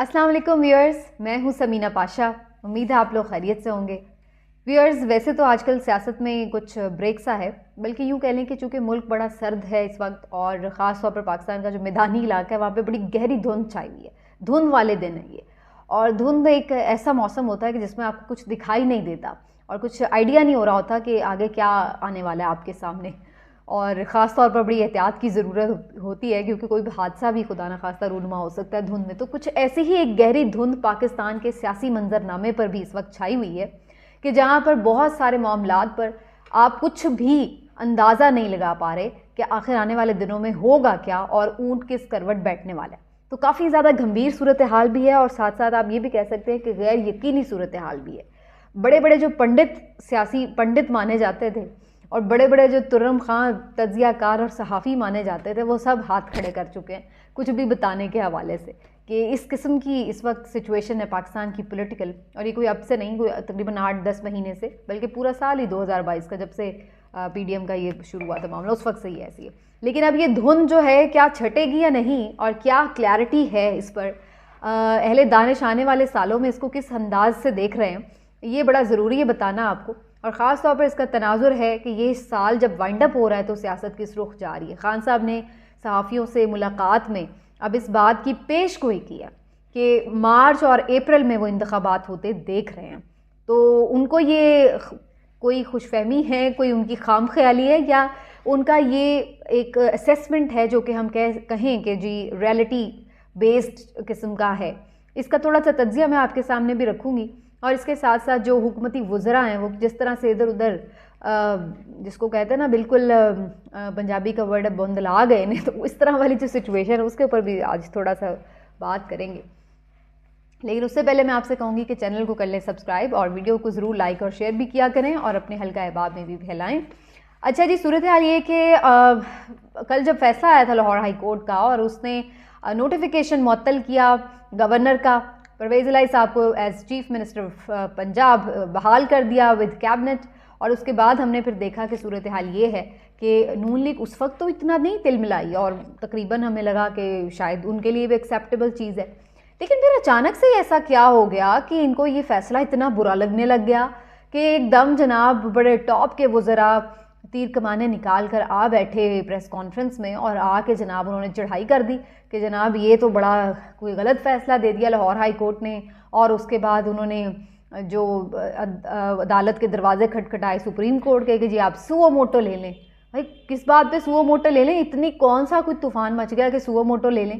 अस्सलाम वालेकुम व्यूअर्स, मैं हूं समीना पाशा। उम्मीद है आप लोग खैरियत से होंगे। व्यूअर्स, वैसे तो आजकल सियासत में कुछ ब्रेक सा है, बल्कि यूं कह लें कि चूंकि मुल्क बड़ा सर्द है इस वक्त और ख़ास तौर पर पाकिस्तान का जो मैदानी इलाका है वहाँ पे बड़ी गहरी धुंध छाई हुई है। धुंध वाले दिन है ये, और धुंध एक ऐसा मौसम होता है कि जिसमें आपको कुछ दिखाई नहीं देता और कुछ आइडिया नहीं हो रहा होता कि आगे क्या आने वाला है आपके सामने। और ख़ास तौर पर बड़ी एहतियात की ज़रूरत होती है, क्योंकि कोई भी हादसा भी खुदा न खास्ता रूनुमा हो सकता है धुंध में। तो कुछ ऐसी ही एक गहरी धुंध पाकिस्तान के सियासी मंजरनामे पर भी इस वक्त छाई हुई है कि जहाँ पर बहुत सारे मामलात पर आप कुछ भी अंदाज़ा नहीं लगा पा रहे कि आखिर आने वाले दिनों में होगा क्या और ऊँट किस करवट बैठने वाला है। तो काफ़ी ज़्यादा गंभीर सूरत हाल भी है और साथ साथ आप ये भी कह सकते हैं कि गैर यकीनी सूरत हाल भी है। बड़े बड़े जो सियासी पंडित माने जाते थे और बड़े बड़े जो तुर्रम खां तज्जियाकार और सहाफ़ी माने जाते थे, वो सब हाथ खड़े कर चुके हैं कुछ भी बताने के हवाले से कि इस किस्म की इस वक्त सिचुएशन है पाकिस्तान की पॉलिटिकल। और ये कोई अब से नहीं, कोई तकरीबन 8-10 महीने से, बल्कि पूरा साल ही 2022 का, जब से पीडीएम का ये शुरू हुआ था मामला, उस वक्त से ही ऐसी है। लेकिन अब ये धुंध जो है क्या छटेगी या नहीं, और क्या क्लैरिटी है इस पर, अहले दानिश आने वाले सालों में इसको किस अंदाज से देख रहे हैं, ये बड़ा ज़रूरी है बताना आपको। और ख़ास तौर पर इसका तनाजुर है कि ये साल जब वाइंड अप हो रहा है तो सियासत किस रुख जा रही है। खान साहब ने सहाफ़ियों से मुलाकात में अब इस बात की पेश गोई की है कि मार्च और अप्रैल में वो इंतखाबात होते देख रहे हैं। तो उनको ये कोई खुशफहमी है, कोई उनकी खाम ख्याली है, या उनका ये एक असेसमेंट है जो कि हम कहें कि जी रियलिटी बेस्ड किस्म का है। इसका थोड़ा सा तज्जिया मैं आपके सामने भी रखूँगी। और इसके साथ साथ जो हुकूमती वज़रा हैं वो जिस तरह से इधर उधर जिसको कहते हैं ना, बिल्कुल पंजाबी का वर्ड है बौंदला गए ने, तो इस तरह वाली जो सिचुएशन है उसके ऊपर भी आज थोड़ा सा बात करेंगे। लेकिन उससे पहले मैं आपसे कहूँगी कि चैनल को कर लें सब्सक्राइब और वीडियो को ज़रूर लाइक और शेयर भी किया करें और अपने हल्का अहबाब में भी फैलाएँ। अच्छा जी, सूरत हाल ये कि कल जब फैसला आया था लाहौर हाई कोर्ट का और उसने नोटिफिकेशन मुअत्तल किया गवर्नर का, परवेज़ इलाही साहब को as chief minister of Punjab बहाल कर दिया विद कैबिनेट। और उसके बाद हमने फिर देखा कि सूरत हाल ये है कि नून लीग उस वक्त तो इतना नहीं तिलमिलाई और तकरीबन हमें लगा कि शायद उनके लिए भी एक्सेप्टेबल चीज़ है। लेकिन फिर अचानक से ऐसा क्या हो गया कि इनको ये फ़ैसला इतना बुरा लगने लग गया कि एकदम जनाब बड़े टॉप के वज़रा तीर कमाने निकाल कर आ बैठे प्रेस कॉन्फ्रेंस में और आके जनाब उन्होंने चढ़ाई कर दी कि जनाब ये तो बड़ा कोई गलत फ़ैसला दे दिया लाहौर हाई कोर्ट ने। और उसके बाद उन्होंने जो अदालत के दरवाजे खटखटाए सुप्रीम कोर्ट के कि जी आप सुओ मोटो ले लें। भाई किस बात पे सुओ मोटो ले लें? इतनी कौन सा कोई तूफ़ान मच गया कि सुओ मोटो ले लें?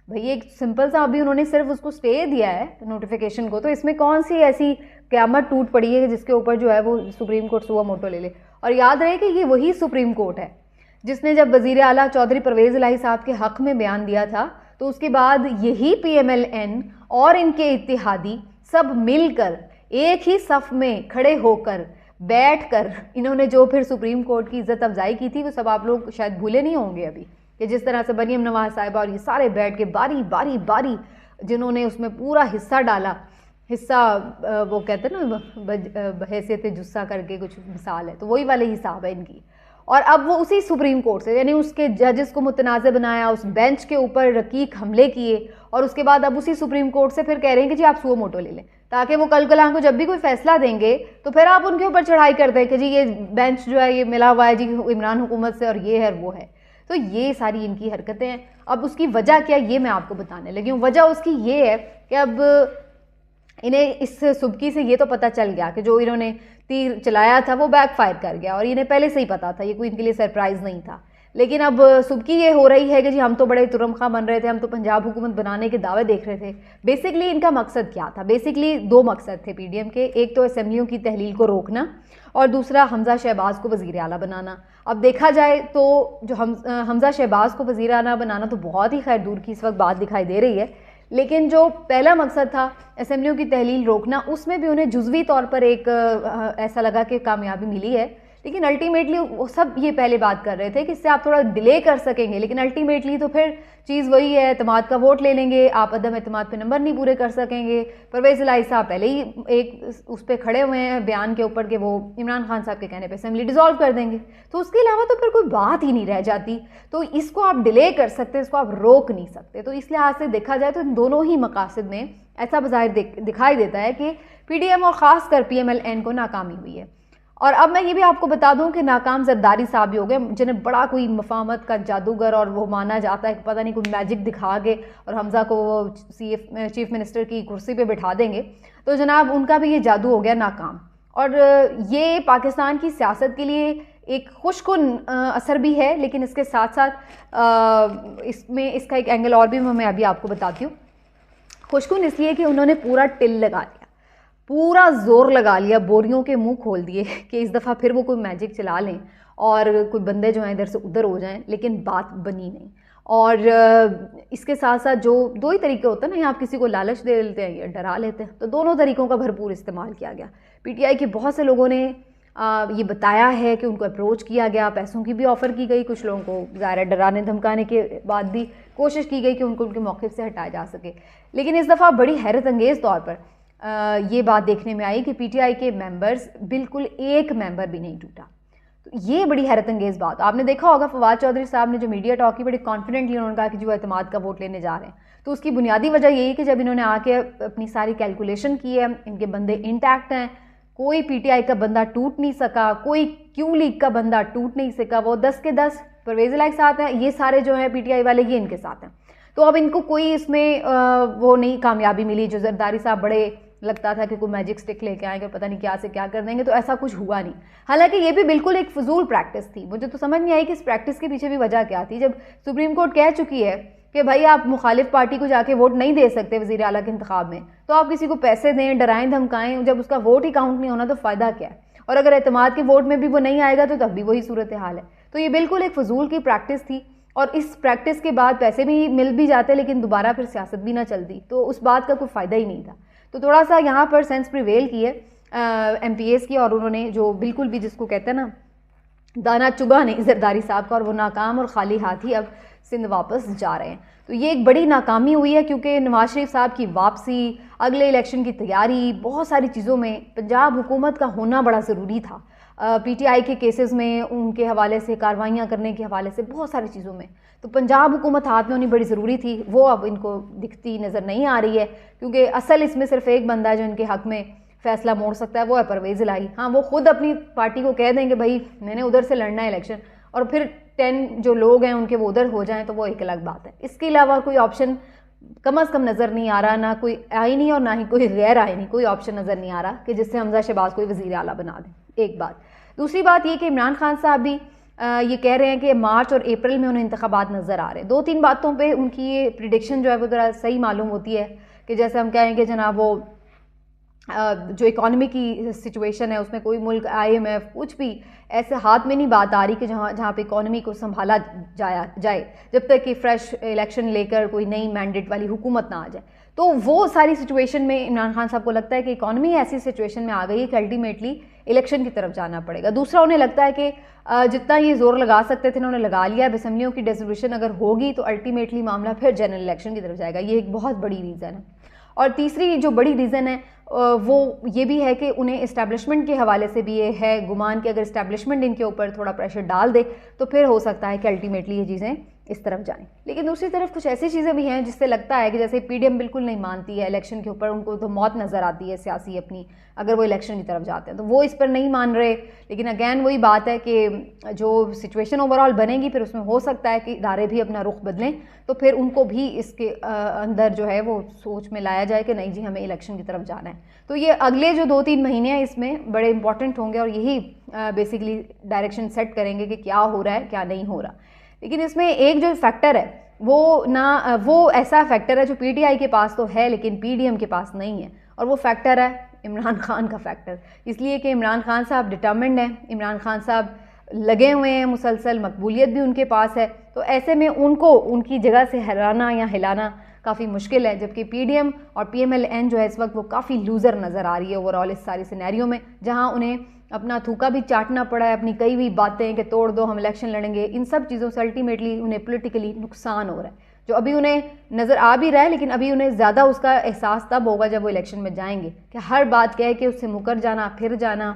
भाई एक सिंपल सा अभी उन्होंने सिर्फ उसको स्टे दिया है नोटिफिकेशन को, तो इसमें कौन सी ऐसी क़यामत टूट पड़ी है जिसके ऊपर जो है वो सुप्रीम कोर्ट सुओ मोटो ले ले। और याद रहे कि ये वही सुप्रीम कोर्ट है जिसने जब वज़ीर आला चौधरी परवेज़ इलाही साहब के हक़ में बयान दिया था, तो उसके बाद यही PMLN और इनके इत्तेहादी सब मिलकर एक ही सफ़ में खड़े होकर बैठकर इन्होंने जो फिर सुप्रीम कोर्ट की इज़्ज़त अफजाई की थी, वो सब आप लोग शायद भूले नहीं होंगे अभी, कि जिस तरह से मरियम नवाज़ साहिबा और ये सारे बैठ के बारी बारी बारी जिन्होंने उसमें पूरा हिस्सा डाला, हिस्सा वो कहते हैं ना हैसियत जुस्सा करके कुछ मिसाल है, तो वही वाले हिसाब है इनकी। और अब वो उसी सुप्रीम कोर्ट से, यानी उसके जजेस को मुतनाज़ बनाया, उस बेंच के ऊपर रकीक हमले किए और उसके बाद अब उसी सुप्रीम कोर्ट से फिर कह रहे हैं कि जी आप सुओ मोटो ले लें, ताकि वो कल कलां को जब भी कोई फैसला देंगे तो फिर आप उनके ऊपर चढ़ाई कर दें कि जी ये बेंच जो है ये मिला हुआ है जी इमरान हुकूमत से और ये है वो है। तो ये सारी इनकी हरकतें हैं। अब उसकी वजह क्या, ये मैं आपको बताने लगी हूँ। वजह उसकी ये है कि अब इन्हें इस सुबकी से ये तो पता चल गया कि जो इन्होंने तीर चलाया था वो बैकफायर कर गया, और इन्हें पहले से ही पता था, ये कोई इनके लिए सरप्राइज़ नहीं था। लेकिन अब सुबकी ये हो रही है कि जी हम तो बड़े तुर्रम खां बन रहे थे, हम तो पंजाब हुकूमत बनाने के दावे देख रहे थे। बेसिकली इनका मकसद क्या था? बेसिकली दो मकसद थे पीडीएम के, एक तो असेंबलियों की तहलील को रोकना और दूसरा हमजा शहबाज को वज़ीर आला बनाना। अब देखा जाए तो जो हमजा शहबाज को वज़ीर आला बनाना तो बहुत ही खैर दूर की इस वक्त बात दिखाई दे रही है, लेकिन जो पहला मकसद था असेंबलियों की तहलील रोकना, उसमें भी उन्हें जुज़वी तौर पर एक ऐसा लगा कि कामयाबी मिली है। लेकिन अल्टीमेटली वो सब ये पहले बात कर रहे थे कि इससे आप थोड़ा डिले कर सकेंगे, लेकिन अल्टीमेटली तो फिर चीज़ वही है, एतमाद का वोट ले लेंगे, आप अदम एतमाद पे नंबर नहीं पूरे कर सकेंगे। परवेज़ इलाही साहब पहले ही एक उस पर खड़े हुए हैं बयान के ऊपर कि वो इमरान खान साहब के कहने पे असेंबली डिसॉल्व कर देंगे, तो उसके अलावा तो फिर कोई बात ही नहीं रह जाती। तो इसको आप डिले कर सकते हैं, इसको आप रोक नहीं सकते। तो इस लिहाज से देखा जाए तो इन दोनों ही मकासद में ऐसा बज़ाहिर दिखाई देता है कि PDM और ख़ासकर PMLN को नाकामी हुई है। और अब मैं ये भी आपको बता दूं कि नाकाम जरदारी साहब भी हो गए, जिन्हें बड़ा कोई मफाहमत का जादूगर और वो माना जाता है कि पता नहीं कोई मैजिक दिखा के और हमज़ा को वो चीफ मिनिस्टर की कुर्सी पे बिठा देंगे। तो जनाब उनका भी ये जादू हो गया नाकाम। और ये पाकिस्तान की सियासत के लिए एक खुशकुन असर भी है, लेकिन इसके साथ साथ इसमें इसका एक एंगल और भी मैं अभी आपको बताती हूँ। खुशकुन इसलिए कि उन्होंने पूरा टिल लगा लिया, पूरा जोर लगा लिया, बोरियों के मुंह खोल दिए कि इस दफ़ा फिर वो कोई मैजिक चला लें और कोई बंदे जो हैं इधर से उधर हो जाएं, लेकिन बात बनी नहीं। और इसके साथ साथ जो दो ही तरीके होते हैं ना, या आप किसी को लालच दे देते हैं या डरा लेते हैं, तो दोनों तरीक़ों का भरपूर इस्तेमाल किया गया। PTI के बहुत से लोगों ने ये बताया है कि उनको अप्रोच किया गया, पैसों की भी ऑफ़र की गई, कुछ लोगों को ज़ाहिर डराने धमकाने के बाद भी कोशिश की गई कि उनको उनके मौक़िफ़ से हटाया जा सके। लेकिन इस दफ़ा बड़ी हैरत अंगेज़ तौर पर ये बात देखने में आई कि PTI के मेंबर्स बिल्कुल एक मेंबर भी नहीं टूटा। तो ये बड़ी हैरत अंगेज़ बात। आपने देखा होगा फवाद चौधरी साहब ने जो मीडिया टॉक की, बड़ी कॉन्फिडेंटली उन्होंने कहा कि जो एतमाद का वोट लेने जा रहे हैं, तो उसकी बुनियादी वजह यही है कि जब इन्होंने आके अपनी सारी कैलकुलेशन की है, इनके बंदे इंटैक्ट हैं, कोई PTI का बंदा टूट नहीं सका, कोई क्यू लीग का बंदा टूट नहीं सका, वो 10 के 10 परवेज़ इलाही के साथ हैं, ये सारे जो हैं PTI वाले ये इनके साथ हैं। तो अब इनको कोई इसमें वो नहीं कामयाबी मिली। जो जरदारी साहब बड़े लगता था कि कोई मैजिक स्टिक लेके आएंगे, पता नहीं क्या से क्या कर देंगे, तो ऐसा कुछ हुआ नहीं। हालांकि ये भी बिल्कुल एक फजूल प्रैक्टिस थी। मुझे तो समझ नहीं आई कि इस प्रैक्टिस के पीछे भी वजह क्या थी। जब सुप्रीम कोर्ट कह चुकी है कि भाई आप मुखालिफ पार्टी को जाके वोट नहीं दे सकते वज़ीर आला के इंतखाब में, तो आप किसी को पैसे दें, डराएं धमकाएं, जब उसका वोट ही काउंट नहीं होना तो फ़ायदा क्या है। और अगर एतमाद के वोट में भी वो नहीं आएगा तो तब भी वही सूरत हाल है। तो ये बिल्कुल एक फजूल की प्रैक्टिस थी, और इस प्रैक्टिस के बाद पैसे भी मिल भी जाते लेकिन दोबारा फिर सियासत भी ना चलती, तो उस बात का कोई फ़ायदा ही नहीं था। तो थोड़ा सा यहाँ पर सेंस प्रिवेल की है MPAs की, और उन्होंने जो बिल्कुल भी जिसको कहते हैं ना दाना चुगा नहीं जरदारी साहब का, और वो नाकाम और खाली हाथ ही अब सिंध वापस जा रहे हैं। तो ये एक बड़ी नाकामी हुई है, क्योंकि नवाज शरीफ साहब की वापसी, अगले इलेक्शन की तैयारी, बहुत सारी चीज़ों में पंजाब हुकूमत का होना बड़ा ज़रूरी था। PTI के केसेस में उनके हवाले से, कार्रवाइयाँ करने के हवाले से, बहुत सारी चीज़ों में तो पंजाब हुकूमत हाथ में होनी बड़ी ज़रूरी थी। वो अब इनको दिखती नज़र नहीं आ रही है, क्योंकि असल इसमें सिर्फ एक बंदा है जो इनके हक़ में फ़ैसला मोड़ सकता है, वो है परवेज़ इलाही। हाँ, वो खुद अपनी पार्टी को कह देंगे भाई मैंने उधर से लड़ना है इलेक्शन, और फिर 10 जो लोग हैं उनके वो उधर हो जाएं, तो वो एक अलग बात है। इसके अलावा कोई ऑप्शन कम अज़ कम नज़र नहीं आ रहा, ना कोई आईनी और ना ही कोई गैर आईनी कोई ऑप्शन नज़र नहीं आ रहा कि जिससे हमजा शहबाज कोई वज़ीर आला बना दें। एक बात। दूसरी बात ये कि इमरान खान साहब भी ये कह रहे हैं कि मार्च और अप्रैल में उन्हें इंतखाबात नज़र आ रहे हैं। 2-3 बातों पे उनकी ये प्रिडिक्शन जो है वो ज़रा सही मालूम होती है कि जैसे हम कहें कि जनाब वो जो इकॉनमी की सिचुएशन है उसमें कोई मुल्क IMF कुछ भी ऐसे हाथ में नहीं बात आ रही कि जहाँ पे इकॉनमी को संभाला जाए जब तक कि फ्रेश इलेक्शन लेकर कोई नई मैंडेट वाली हुकूमत ना आ जाए। तो वो सारी सिचुएशन में इमरान खान साहब को लगता है कि इकॉनमी ऐसी सिचुएशन में आ गई है कि अल्टीमेटली इलेक्शन की तरफ जाना पड़ेगा। दूसरा, उन्हें लगता है कि जितना ये जोर लगा सकते थे उन्होंने लगा लिया। असेंबलियों की डिसोल्यूशन अगर होगी तो अल्टीमेटली मामला फिर जनरल इलेक्शन की तरफ जाएगा। ये एक बहुत बड़ी रीज़न है। और तीसरी जो बड़ी रीज़न है वो ये भी है कि उन्हें इस्टेब्लिशमेंट के हवाले से भी ये है गुमान कि अगर इस्टेब्लिशमेंट इनके ऊपर थोड़ा प्रेशर डाल दे तो फिर हो सकता है कि अल्टीमेटली ये चीज़ें इस तरफ जाएं। लेकिन दूसरी तरफ कुछ ऐसी चीज़ें भी हैं जिससे लगता है कि जैसे PDM बिल्कुल नहीं मानती है इलेक्शन के ऊपर, उनको तो मौत नज़र आती है सियासी अपनी अगर वो इलेक्शन की तरफ जाते हैं, तो वो इस पर नहीं मान रहे। लेकिन अगैन वही बात है कि जो सिचुएशन ओवरऑल बनेगी फिर उसमें हो सकता है कि इदारे भी अपना रुख बदलें, तो फिर उनको भी इसके अंदर जो है वो सोच में लाया जाए कि नहीं जी हमें इलेक्शन की तरफ जाना है। तो ये अगले जो 2-3 महीने हैं इसमें बड़े इंपॉर्टेंट होंगे और यही बेसिकली डायरेक्शन सेट करेंगे कि क्या हो रहा है क्या नहीं हो रहा। लेकिन इसमें एक जो फैक्टर है वो ऐसा फैक्टर है जो PTI के पास तो है लेकिन PDM के पास नहीं है, और वो फैक्टर है इमरान खान का फैक्टर। इसलिए कि इमरान खान साहब डिटर्मिन्ड हैं, इमरान खान साहब लगे हुए हैं मुसलसल, मकबूलियत भी उनके पास है। तो ऐसे में उनको उनकी जगह से हराना या हिलाना काफ़ी मुश्किल है। जबकि PDM और PMLN जो है इस वक्त वो काफ़ी लूज़र नज़र आ रही है ओवरऑल इस सारी सिनेरियो में, जहाँ उन्हें अपना थूका भी चाटना पड़ा है, अपनी कई हुई बातें कि तोड़ दो हम इलेक्शन लड़ेंगे, इन सब चीज़ों से अल्टीमेटली उन्हें पॉलिटिकली नुकसान हो रहा है, जो अभी उन्हें नज़र आ भी रहा है, लेकिन अभी उन्हें ज़्यादा उसका एहसास तब होगा जब वो इलेक्शन में जाएंगे कि हर बात कह के उससे मुकर जाना, फिर जाना,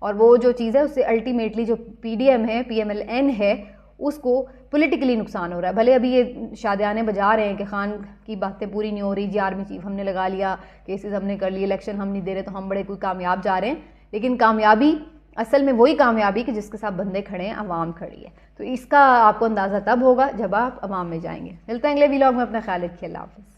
और वो जो चीज़ है उससे अल्टीमेटली जो PDM है, PMLN है, उसको पॉलिटिकली नुकसान हो रहा है। भले अभी ये शादियाने बजा रहे हैं कि खान की बातें पूरी नहीं हो रही जी, आर्मी चीफ हमने लगा लिया, केसेस हमने कर लिए, इलेक्शन हम नहीं दे रहे तो हम बड़े कोई कामयाब जा रहे हैं, लेकिन कामयाबी असल में वही कामयाबी कि जिसके साथ बंदे खड़े हैं, अवाम खड़ी है। तो इसका आपको अंदाज़ा तब होगा जब आप अवाम में जाएंगे। मिलते हैं अगले व्लॉग में, अपना ख्याल रखिए, अल्लाह हाफ़िज़।